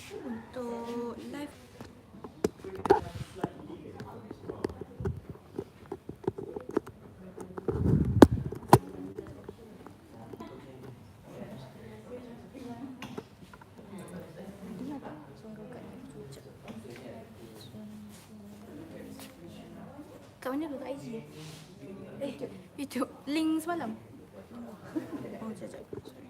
Untuk live kat mana tu? Kat IG? YouTube. Link semalam. Oh, sekejap. Sorry.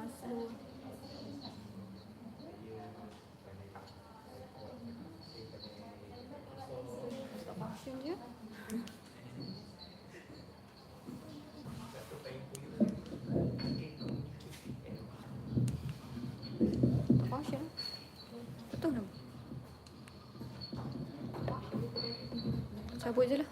Slow. Stop function je. Function. Betul tak? Cabut je lah.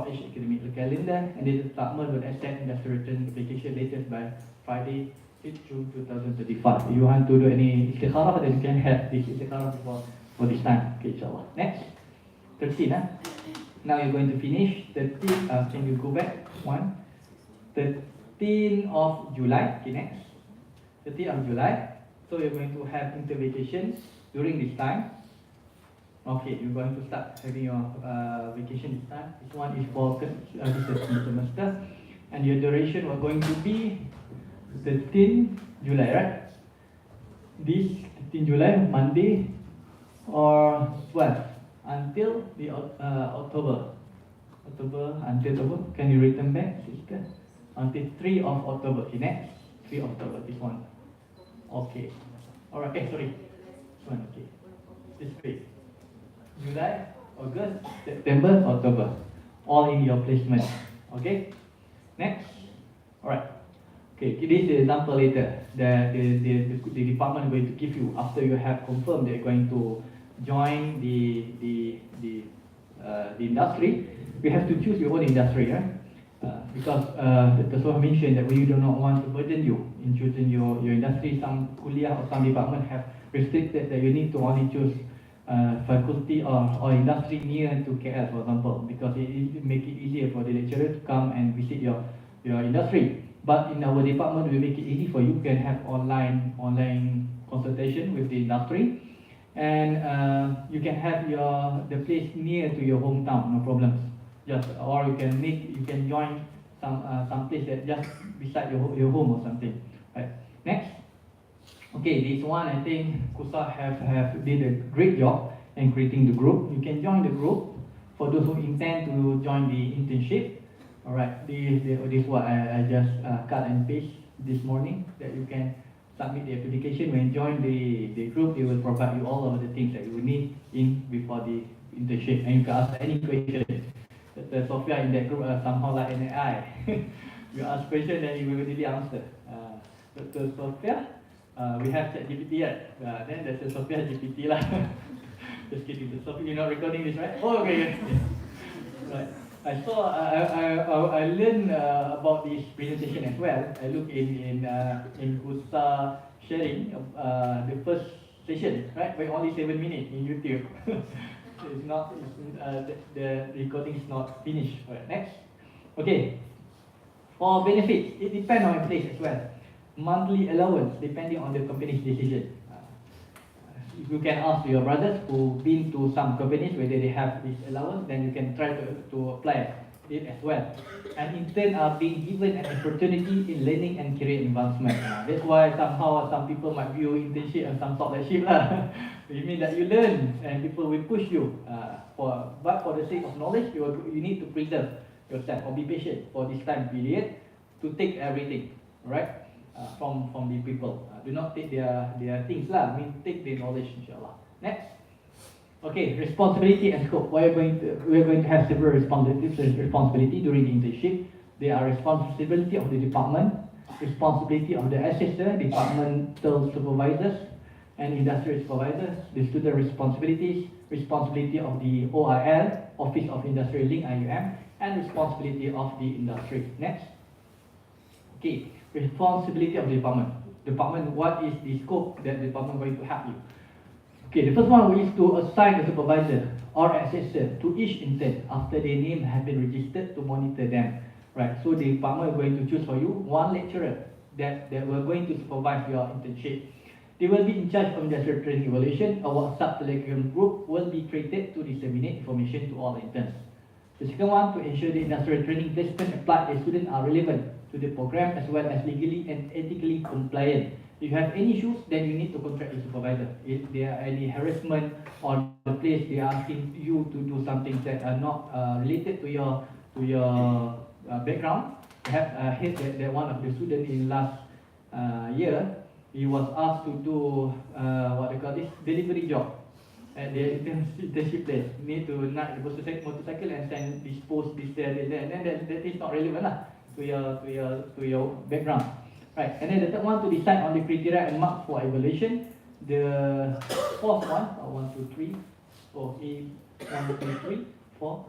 for each academic calendar, and the department will accept industry return application latest by Friday, 5th June 2035. If you want to do any istikharah, then you can have this istikharah for this time. Okay, inshallah. Next, 13. Now you're going to finish 13. Can you go back? 13th of July. Okay, next. 13th of July. So you're going to have intervacation during this time. Okay, you're going to start having your vacation this time. This one is for this semester, and your duration was going to be 13 July, right? This 13 July, Monday or 12 until the October. October until October. Can you return back, sister? Until 3 of October. Okay, next 3 October. This one. Okay. Alright. Sorry. This one. Okay. This 3. July, August, September, October, all in your placement. Okay. Next. Alright. Okay. This is the example later. The department is going to give you after you have confirmed they're going to join the industry. We have to choose your own industry, right? Because the Prof mentioned that we do not want to burden you in choosing your industry. Some kuliah or some department have restricted that you need to only choose faculty or industry near to KL, for example, because it make it easier for the lecturer to come and visit your industry. But in our department, we make it easy for you. You can have online consultation with the industry, and you can have the place near to your hometown, no problems. Just or you can join some place that just beside your home or something. Right. Next. Okay, this one I think Kusa have did a great job in creating the group. You can join the group for those who intend to join the internship. Alright, this what I just cut and paste this morning, that you can submit the application. When you join the group, they will provide you all of the things that you will need before the internship, and you can ask any question. The Sophia in that group are somehow like an AI. You ask question, then you will really answer. Dr. Sophia, we have ChatGPT, right? Then there's a Sophia GPT lah. Just kidding. The Sophia, you're not recording this, right? Oh, okay. Right. I learned about this presentation as well. I look in Kusa sharing the first session, right? By only 7 minutes in YouTube. It's not. The recording is not finished. Right. Next. Okay. For benefits, it depends on your place as well. Monthly allowance depending on the company's decision. You can ask your brothers who've been to some companies whether they have this allowance, then you can try to apply it as well. And in turn are being given an opportunity in learning and career advancement. That's why somehow some people might view internship as some sort of ship lah. It means that you learn and people will push you. But for the sake of knowledge, you need to preserve yourself or be patient for this time period to take everything, right? From the people. Do not take their things lah. I mean, take their knowledge, inshallah. Next. Okay, responsibility and scope. We're going to have several responsibility during the internship. There are responsibility of the department, responsibility of the assessor, departmental supervisors, and industry supervisors. The student responsibilities, responsibility of the OIL, Office of Industry Link (IUM), and responsibility of the industry. Next. Okay, responsibility of the department. Department, what is the scope that the department is going to help you? Okay, the first one is to assign a supervisor or assessor to each intern after their name have been registered to monitor them. Right, so the department is going to choose for you one lecturer that we're going to supervise your internship. They will be in charge of industrial training evaluation. A WhatsApp Telegram group will be created to disseminate information to all interns. The second one, to ensure the industrial training placement applied to students are relevant to the program as well as legally and ethically compliant. If you have any issues, then you need to contact your supervisor. If there are any harassment or the place they are asking you to do something that are not related to your background. Perhaps that one of the students in last year, he was asked to do what they call this delivery job at the internship place. Need to knock the motorcycle and send this post, this there, and then that is not relevant lah to your background. Right, and then the third one, to decide on the criteria and marks for evaluation. The fourth one, 1, 2, 3, 4, 1, 2, 3, 4,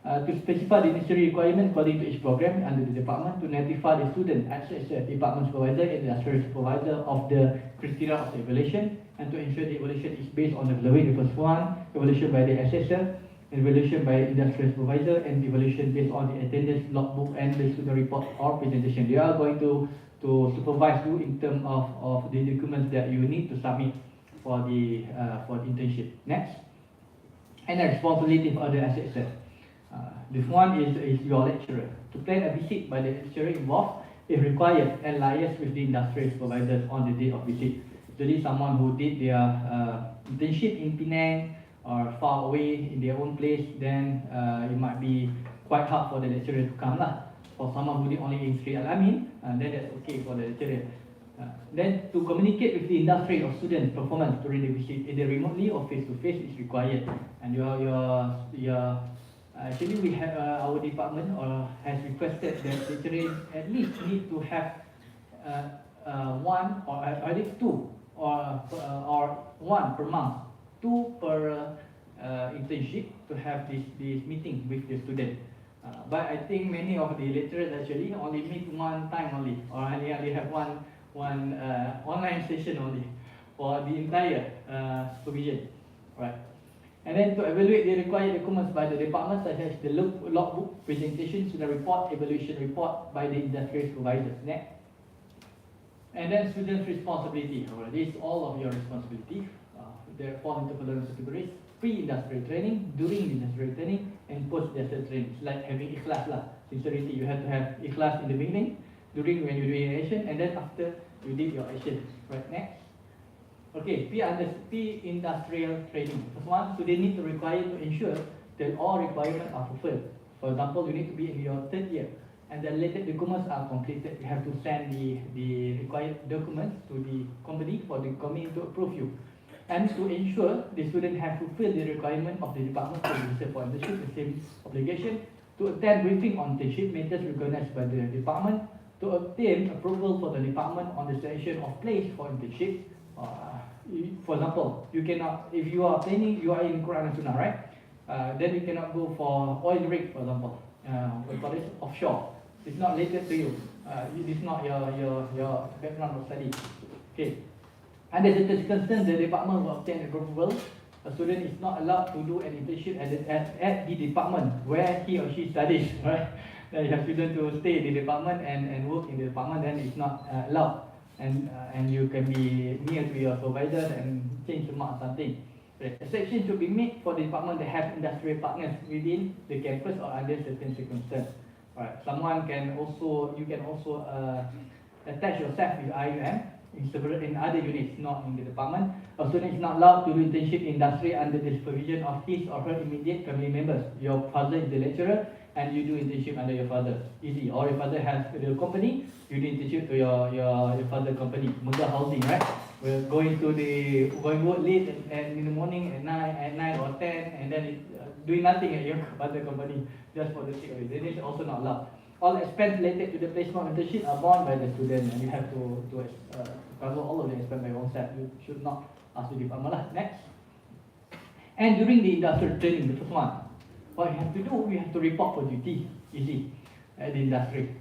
To specify the necessary requirement according to each program under the department, to notify the student as a department supervisor and the industrial supervisor of the criteria of the evaluation, and to ensure the evaluation is based on the following: the first one, evaluation by the assessor, evaluation by industrial supervisor, and evaluation based on the attendance logbook and the student report or presentation. They are going to supervise you in terms of the documents that you need to submit for the internship. Next, and the responsibility of the assessor. This one is your lecturer. To plan a visit by the lecturer involved, if required, and liaise with the industrial supervisors on the day of visit. Jadi someone who did their internship in Penang or far away in their own place, then it might be quite hard for the lecturer to come lah. For someone who did only in Sri Al-Amin, then that's okay for the lecturer. Then to communicate with the industry or student performance during the visit, either remotely or face to face, is required. And actually, we have our department has requested that lecturers at least need to have one or at least two or one per month, two per internship, to have this meeting with the student. But I think many of the lecturers actually only meet one time only, or only have one online session only for the entire supervision, right? And then to evaluate the required documents by the department, such as the logbook, presentation, student report, evaluation report by the industrial supervisors. Next. And then students' responsibility. This is all of your responsibility. There fall into following categories: pre-industrial training, during industrial training, and post-industrial training. It's like having ikhlas lah. Sincerity, you have to have ikhlas in the beginning, during when you're doing action, and then after you did your action. Right, next. Okay, pre-industrial training. First one, so they need to require to ensure that all requirements are fulfilled. For example, you need to be in your third year, and the related documents are completed. You have to send the required documents to the company for the company to approve you. And to ensure the student have fulfilled the requirement of the department to register for internship, the same obligation to attend briefing on internship matters recognized by the department, to obtain approval for the department on the selection of place for internship. For example, you cannot, if you are planning, you are in Quran and Sunnah, right? Then you cannot go for oil rig, for example. We call it offshore. It's not related to you. It is not your background of study. Okay. Under certain circumstances, the department will obtain approval. A student is not allowed to do an internship at the department where he or she studies, right? Then you have students to stay in the department and work in the department, then it's not allowed. And you can be near to your supervisor and change the mark or something. Exception should be made for the department that have industrial partners within the campus or under certain circumstances. Right. You can also attach yourself with IUM in other units, not in the department. A student is not allowed to do internship in industry under the supervision of his or her immediate family members. Your father is the lecturer, and you do internship under your father. Easy. Or your father has the company, you do internship to your father company. Mudah housing, right? We're going work late and in the morning at 9 or 10, and then doing nothing at your father company just for the sake of it. This is also not allowed. All expenses related to the placement internship are borne by the student, and you have to cover all of the expense by yourself. You should not ask the department lah. Next. And during the industrial training, the first one, what you have to do, you have to report for duty. Easy. At the industry.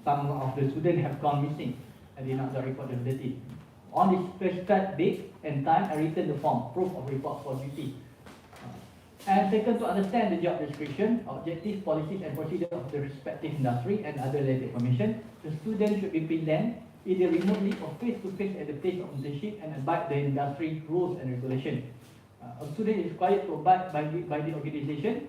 Some of the students have gone missing and did not report their duty. On the specified date and time, I return the form, proof of report for duty. And second, to understand the job description, objectives, policies, and procedures of the respective industry and other related information, the student should be present either remotely or face-to-face at the place of internship and abide the industry rules and regulations. A student is required to abide by the organization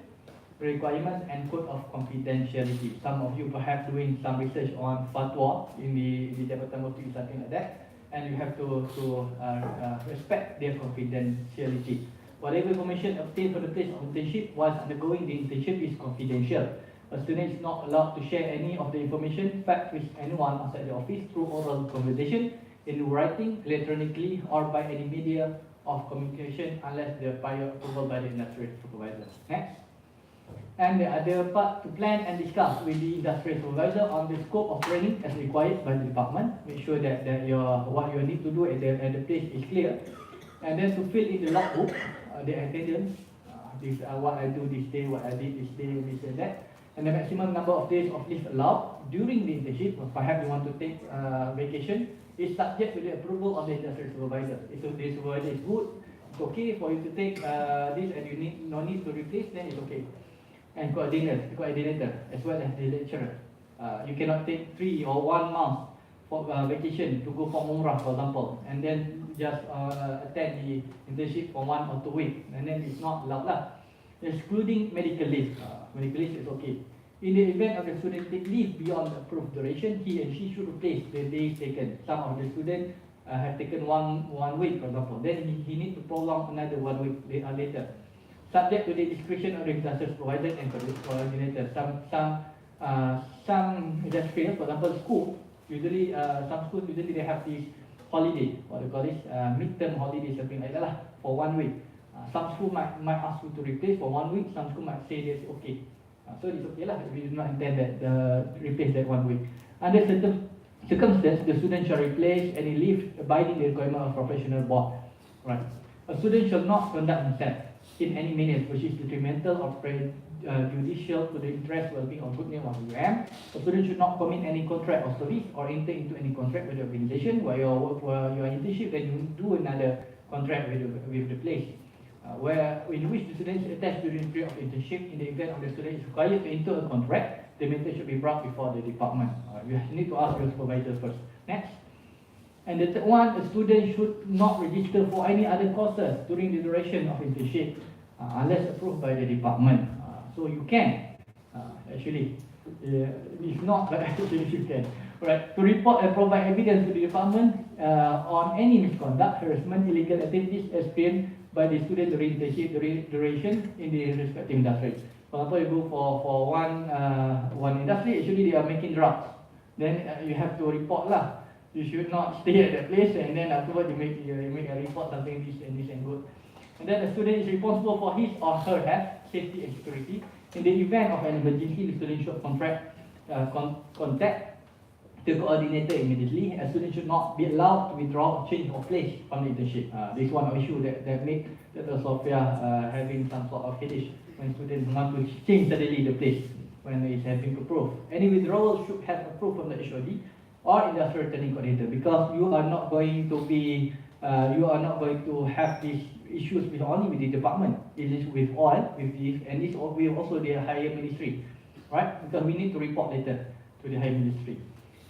requirements and code of confidentiality. Some of you perhaps doing some research on fatwa in the Jabatan Mufti, something like that, and you have to respect their confidentiality. Whatever information obtained for the place of internship whilst undergoing the internship is confidential. A student is not allowed to share any of the information, facts with anyone outside the office through oral conversation, in writing, electronically, or by any media of communication unless the prior approval by the industrial supervisor. Next. And the other part, to plan and discuss with the industrial supervisor on the scope of training as required by the department. Make sure that what you need to do at the place is clear. And then to fill in the logbook, the attendance, this what I do this day, what I did this day, this and that. And the maximum number of days of leave allowed during the internship, or perhaps you want to take vacation, is subject to the approval of the industry supervisor. If the supervisor is good, it's okay for you to take this and you no need to replace, then it's okay. And coordinator, as well as the lecturer. You cannot take 3 or 1 month for vacation to go for Umrah, for example, and then just attend the internship for 1 or 2 weeks, and then it's not allowed lah. Excluding medical leave. Medical leave is okay. In the event of the student take leave beyond the approved duration, he and she should replace the days taken. Some of the students have taken one week, for example. Then he need to prolong another 1 week later. Subject to the discretion of the industry supervisor and coordinator. Some industry, for example, school, usually some schools usually they have this holiday, what they call this, midterm holiday, something like that lah, for 1 week. Some school might ask you to replace for 1 week. Some school might say that's okay. So it's okay lah. We do not intend that replace that 1 week. Under certain circumstances, the student shall replace any leave abiding the requirement of professional board. Right. A student shall not conduct himself in any manner which is detrimental or prejudicial to the interest, well-being, or good name of the UM. A student should not commit any contract or service or enter into any contract with the organization while you are internship. Then you do another contract with the place. In which the student is attached to the period of internship. In the event of the student is required to enter a contract, the matter should be brought before the department. You need to ask your supervisor first. Next. And the third one, a student should not register for any other courses during the duration of internship unless approved by the department. So you can, actually, if not, actually you can. Right. To report and provide evidence to the department on any misconduct, harassment, illegal activities experienced by the student during internship duration in the respective industry. For example, you go for one industry, actually they are making drugs. Then you have to report lah. You should not stay at that place, and then afterwards you make a report something this and good. And then the student is responsible for his or her health, safety and security. In the event of an emergency, the student should contact the coordinator immediately. A student should not be allowed to withdraw or change of place from the internship. This is one of the issues that make Dr. Sophia having some sort of headache when students want to change suddenly the place when it's having to prove. Any withdrawal should have approved from the HOD or industrial training coordinator, because you are not going to have these issues with only with the department. It is with all, with this, and this with also the higher ministry, right? Because we need to report later to the higher ministry.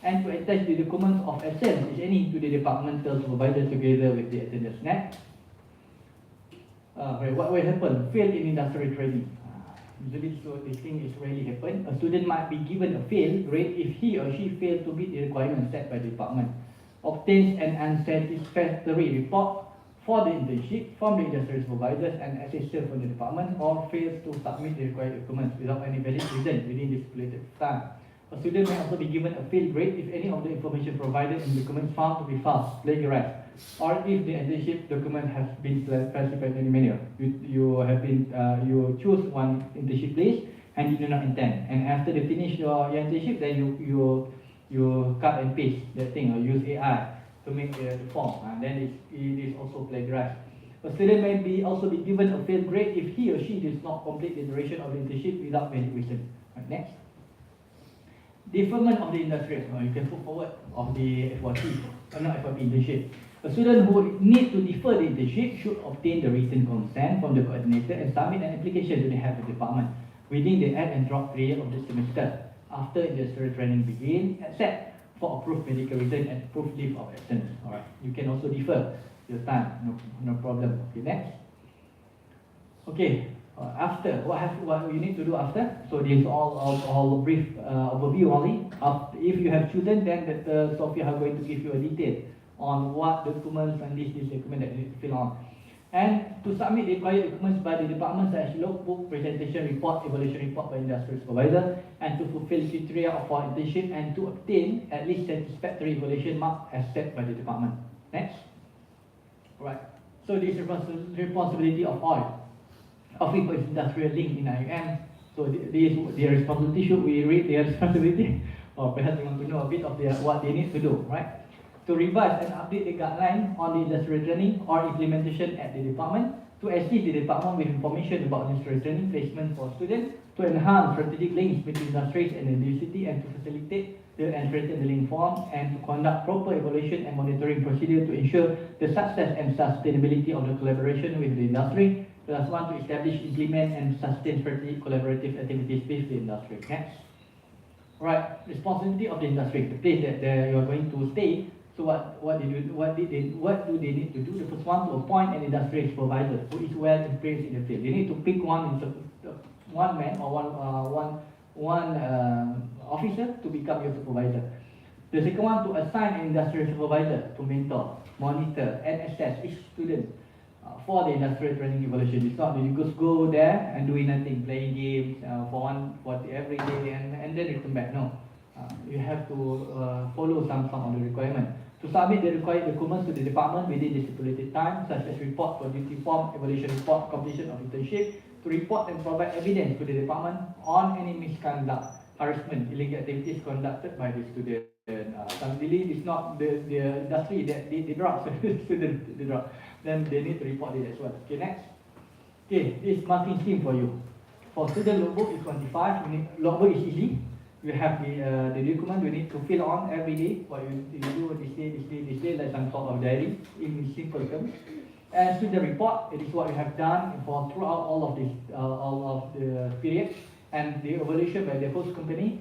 And to attach the documents of essence, if any, to the departmental supervisor together with the attendance. Next. What will happen? Fail in industrial training. Usually, so this thing is rarely happen. A student might be given a fail grade if he or she fails to meet the requirements set by the department. Obtains an unsatisfactory report for the internship from the industrial supervisors and assessors from the department, or fails to submit the required documents without any valid reason within the stipulated time. A student may also be given a fail grade if any of the information provided in documents found to be false, plagiarized, or if the internship document has been falsified in any manner. You choose one internship place and you do not intend, and after they finish your internship, then you cut and paste that thing or use AI to make the form, and then it is also plagiarized. A student may also be given a fail grade if he or she does not complete the duration of the internship without valid reason. Right, next. Deferment of the industry. You can put forward of the FYP, not FYP internship. A student who need to defer the internship should obtain the written consent from the coordinator and submit an application to the head of the department within the add and drop period of the semester after industrial training begins, except for approved medical reason and approved leave of absence. Alright, you can also defer your time, no problem. Okay, next. Okay. After, what you need to do after? So this is all brief overview only. If you have children, then Sophia are going to give you a detail on what documents and this document that you need to fill on. And to submit the required documents by the department such as logbook, presentation report, evaluation report by industrial supervisor, and to fulfill criteria for internship and to obtain at least satisfactory evaluation mark as set by the department. Next. Right. So this is responsibility of all. Of people is industrial link in IUM. So their responsibility, should we read their responsibility? Or perhaps you want to know a bit of what they need to do, right? To revise and update the guideline on the industrial training or implementation at the department, to assist the department with information about industry training placement for students, to enhance strategic links between industries and the university, and to facilitate the entrance in the link form, and to conduct proper evaluation and monitoring procedure to ensure the success and sustainability of the collaboration with the industry. Plus one, to establish, implement and sustain strategic collaborative activities with the industry. Next. Right, responsibility of the industry, the place that you are going to stay. So what do they need to do? The first one, to appoint an industry supervisor who is well experienced in the field. They need to pick one man or one officer to become your supervisor. The second one, to assign an industry supervisor to mentor, monitor, and assess each student for the industrial training evaluation. It's not that you just go there and doing nothing, playing games for every day and then return back. No, you have to follow some of the requirements. To submit the required documents to the department within the stipulated time, such as report for duty form, evaluation report, completion of internship, to report and provide evidence to the department on any misconduct, harassment, illegal activities conducted by the student. Suddenly, it's not the industry that they drop, so the student they drop. Then they need to report it as well. Okay, next. Okay, this marking scheme for you. For student logbook is 25. Logbook is easy. You have the document you need to fill on every day. What you do this day, like some sort of diary in simple terms. And student report, it is what you have done for throughout all of the period, and the evaluation by the host company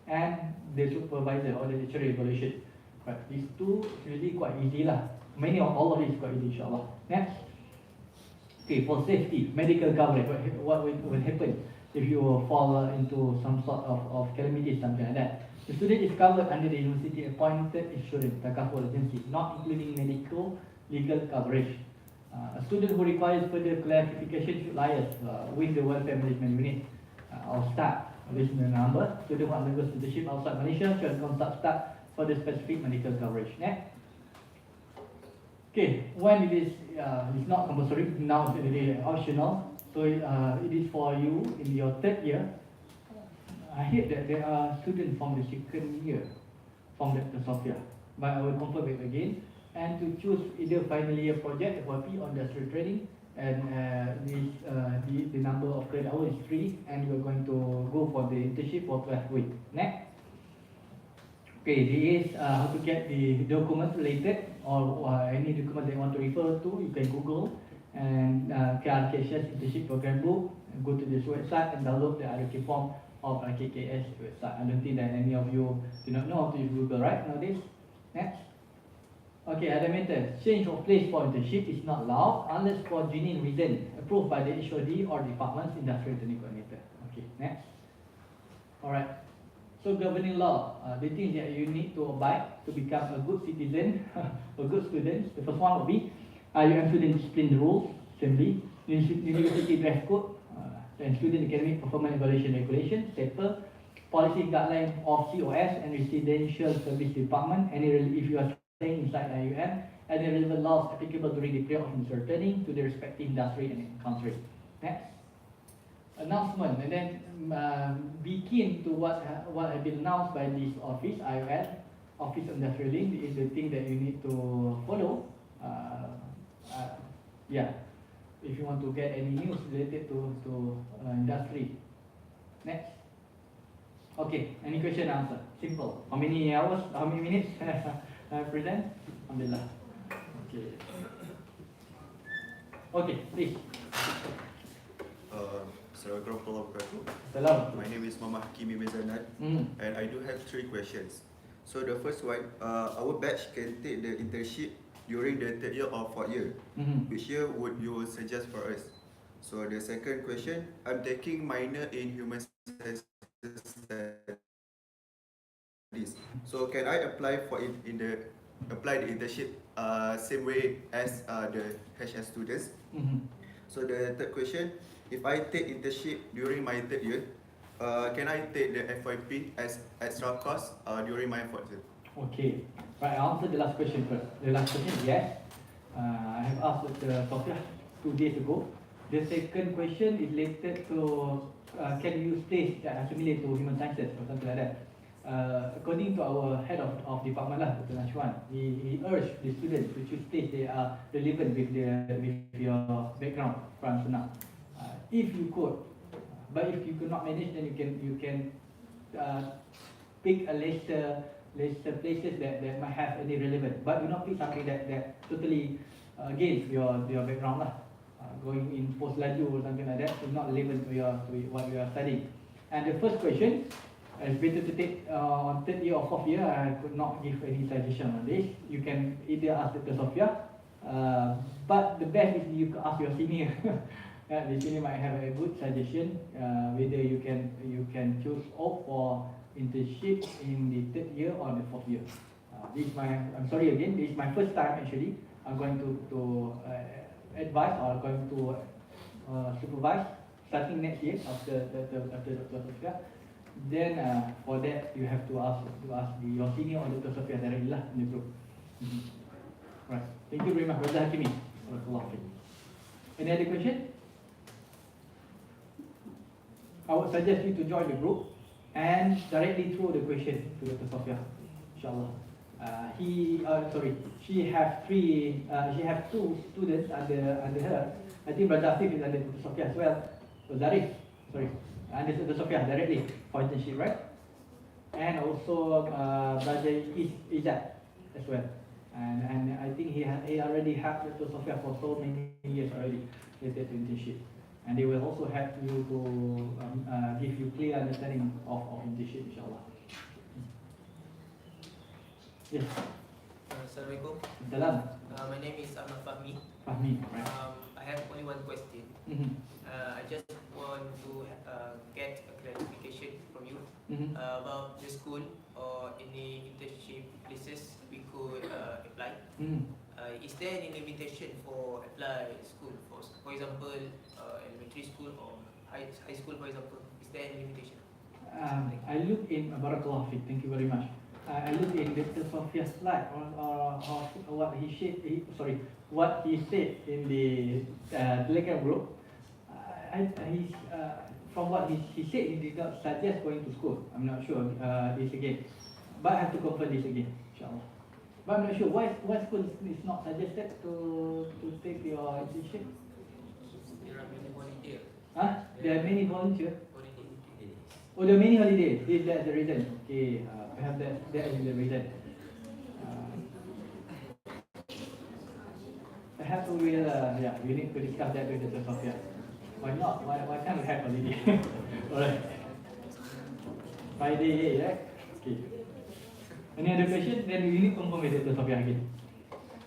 and the supervisor or the lecturer evaluation. Right, these two is really quite easy lah. All of it is quite easy, inshallah. Next. Okay, for safety, medical coverage, what will happen if you fall into some sort of calamity, something like that. The student is covered under the university appointed insurance, takaful agency, not including medical legal coverage. A student who requires further clarification should liaise with the welfare management unit or staff. This is the number. Student who undergoes internship outside Malaysia should consult staff for the specific medical coverage. Next. Okay, when it is it's not compulsory, now it's really optional. So it is for you in your third year. I heard that there are students from the second year from the software, but I will confirm it again. And to choose either final year project FYP on industrial training, and the number of credit hours is 3, and you are going to go for the internship for 12 weeks. Next. Okay, this is how to get the documents related or any document they want to refer to. You can Google and KRKS internship program book, and go to this website and download the RK form of KKS website. I don't think that any of you do not know how to use Google, right? Nowadays. Next. Okay, other matter. Change of place for internship is not allowed unless for genuine reason approved by the HOD or department's industrial training coordinator. Okay, next. Alright. So governing law, the things that you need to abide to become a good citizen, a good student. The first one will be you student discipline rules, assembly, university dress code, and student academic performance evaluation regulation, SEPA, policy guideline of COS and residential service department, if you are staying inside IUM, and the relevant laws applicable during the period of returning to the respective industry and country. Next. Announcement, and then be keen to what has been announced by this office, IOL, Office of Industrial Link, is the thing that you need to follow. Yeah, if you want to get any news related to industry. Next. Okay, any question, answer. Simple. How many hours, how many minutes present? Alhamdulillah. Okay. Okay, please. Assalamualaikum. Salam. My name is Mohamad and I do have 3 questions. So the first one, our batch can take the internship during the 3rd year or 4th year. Which year would you suggest for us? So the second question, I'm taking minor in human studies. So can I apply for it apply the internship same way as the HS students? So the third question, if I take internship during my 3rd year, can I take the FYP as extra cost during my 4th year? Okay, right, I'll answer the last question first. The last question is yes. I have asked the Sophia 2 days ago. The second question is related to can you use place that are similar to human sciences or something like that. according to our head of department lah, Dr. Nashwan, he urged the students to choose states that are relevant with your background from Sunnah. If you could, but if you could not manage, then you can pick a lesser places that might have any relevant, but do not pick something that totally against your background lah. Going in post laju or something like that is not relevant to what you are studying. And the first question, it's better to take on third year or fourth year. I could not give any suggestion on this. You can either ask Dr. Sophia, but the best is you ask your senior. The senior might have a good suggestion whether you can choose opt for internship in the third year or the fourth year. I'm sorry again, this is my first time actually. I'm going to advise or going to supervise starting next year after Dr. Sophia. Then for that you have to ask your senior or Dr. Sophia directly lah in the group. Right. Thank you very much, Brother Hakimi. Any other question? I would suggest you to join the group and directly throw the question to Dr. Sophia, inshallah. She have two students under her. I think Brother Afif is under Dr. Sophia as well. So Zarif, under Dr. Sophia directly for internship, right? And also Brother Ishak as well. And I think he already have Dr. Sophia for so many years already related to internship. And they will also help you to give you clear understanding of internship, inshallah. Yes. Assalamualaikum. Salam. My name is Amal Fahmi. Fahmi, right. I have only one question. I just want to get a clarification from you about the school or any internship places we could apply. Is there any limitation for apply school? For example, elementary school or high school, for example? Is there any limitation? I look in Barakallah Fiq, thank you very much. I look in Dr. Sophia's slide or what he said in the Telegram group. From what he said, he did not suggest going to school. I'm not sure this again, but I have to confirm this again, inshallah. But I'm not sure why school is not suggested to take your internship. There are many volunteers. There are many volunteers. Oh, there are many holidays. Is that the reason? Okay, perhaps that is the reason. Perhaps we will, we need to discuss that with Dr. Sophia. Why not? Why can't we have holiday? Alright. Friday, right? Okay. Any other question? Then we need to confirm with Dr. Sophia again.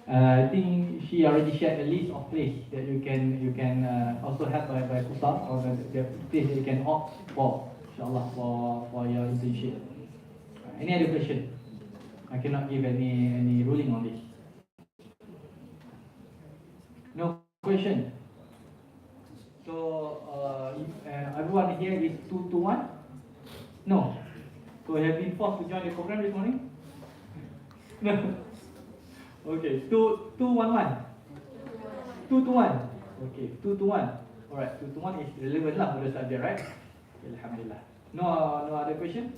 I think she already shared a list of places that you can also help by Kusam or the place that you can opt for, inshallah, for your internship. Any other question? I cannot give any ruling on this. No question. So everyone here is 2 to 1? No. So you have been forced to join the program this morning? No. Okay, 2 to 1 1. 2 to 1. Okay, 2 to 1. Alright, 2 to 1 is relevant lah for the subject, right? Okay, alhamdulillah. No other question?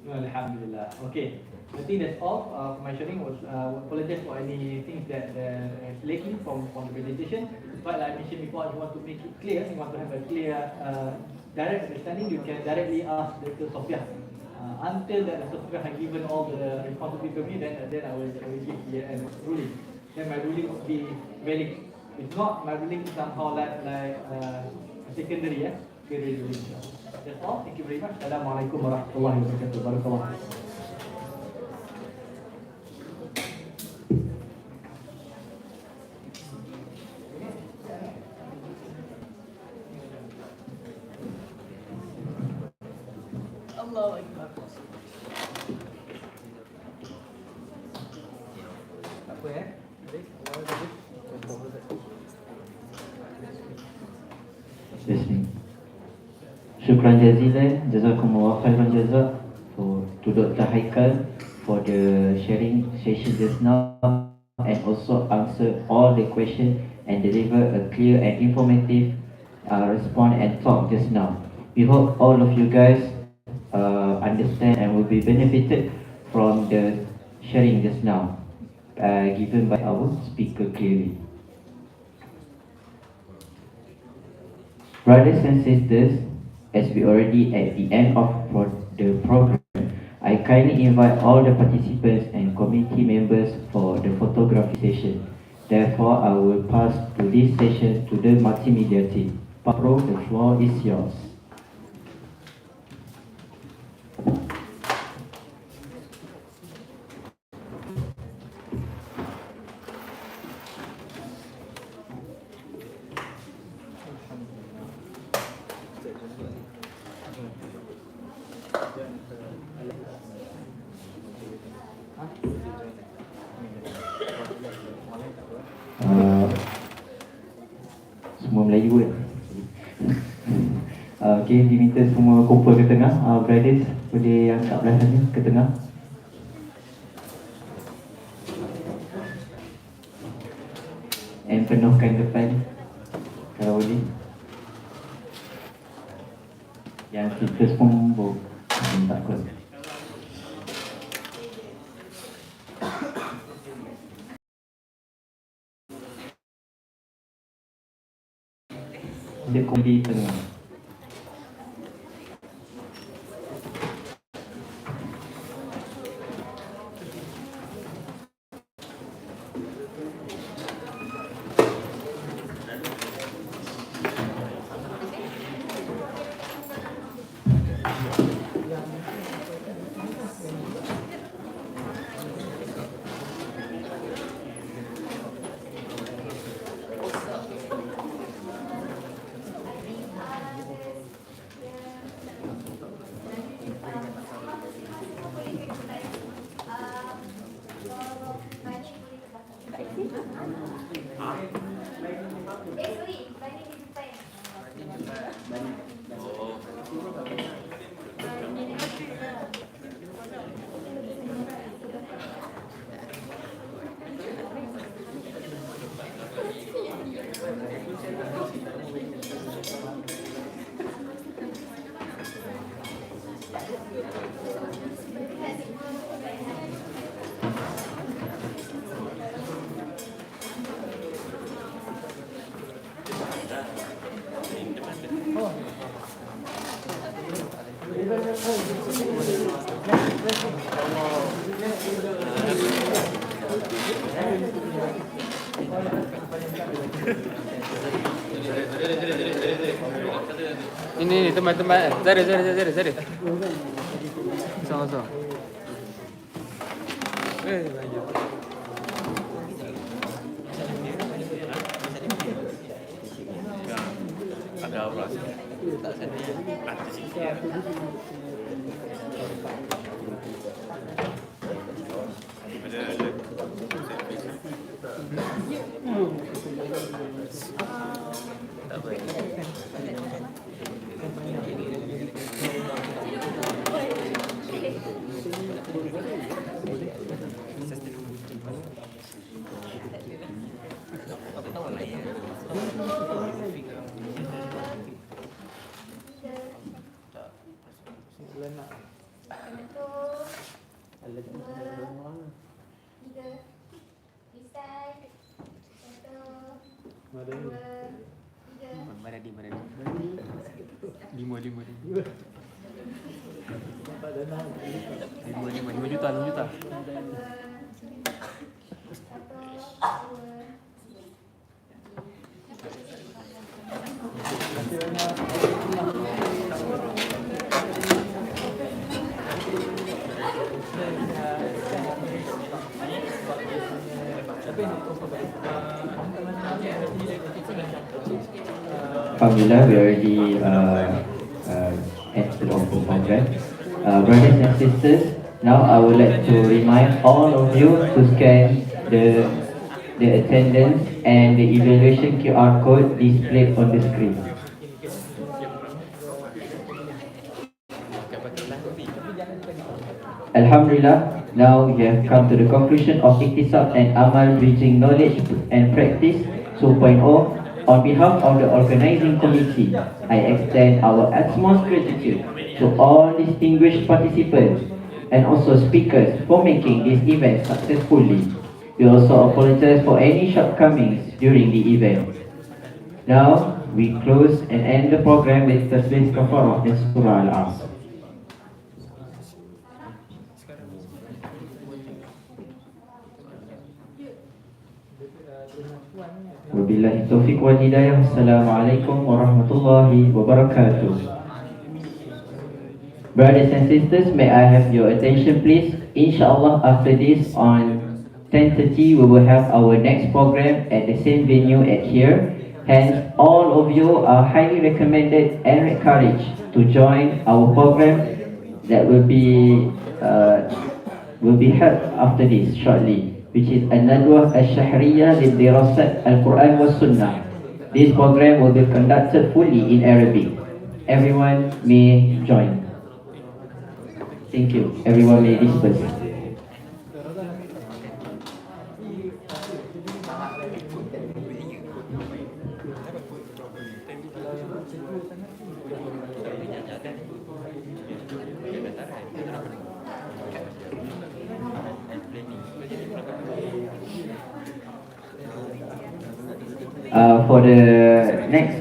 No, alhamdulillah. Okay, I think that's all for my sharing. Apologize for any things that is lacking from the presentation. But like I mentioned before, if you want to make it clear, you want to have a clear, direct understanding, you can directly ask Dr. Sophia. Until that Dr. Sophia has given all the responsibility to me, then I will give the ruling. Then my ruling will be valid. If not, my ruling is somehow like secondary, very ruling. That's all. Thank you very much. Assalamualaikum warahmatullahi wabarakatuh. Barakallah. Allahu Akbar. Apa Syukran jazilan, jazakumullah khairan jazak to Dr. Haeqal for the sharing session just now and also answer all the questions and deliver a clear and informative response and talk just now. We hope all of you guys understand and will be benefited from the sharing just now given by our speaker clearly. Brothers and sisters, as we already at the end of the program, I kindly invite all the participants and committee members for the photography session. Therefore, I will pass to this session to the multimedia team. Prof, the floor is yours. Semua Melayu kan? Okay, diminta semua kumpul ke tengah. Brothers, boleh yang kat belah sana ke tengah. And penuhkan depan kalau boleh. Yang kita semua tak kuat. Dia kumpul di tengah. Ini teman-teman. Zara. Sama-sama. Banyak. Ada apa? Tak sedih. Ada sikit. Tak baik. Lima juta. Alhamdulillah, we already entered on the program. Brothers and sisters, now I would like to remind all of you to scan the attendance and the evaluation QR code displayed on the screen. Alhamdulillah, now we have come to the conclusion of Iktisab and Amal Bridging Knowledge and Practice 2.0. On behalf of the organizing committee, I extend our utmost gratitude to all distinguished participants and also speakers for making this event successfully. We also apologize for any shortcomings during the event. Now, we close and end the program with Tasbih Kafarah and Surah Al-Asr. Wabillahi taufiq wal hidayah. Assalamualaikum warahmatullahi wabarakatuh. Brothers and sisters, may I have your attention please? Inshallah, after this on 10:30 we will have our next program at the same venue at here. Hence, all of you are highly recommended and encouraged to join our program that will be held after this shortly, which is An-Nadwah Al-Shahriyah Lil-Dirasat Al-Quran wa Sunnah. This program will be conducted fully in Arabic. Everyone may join. Thank you. Everyone may disperse. For the next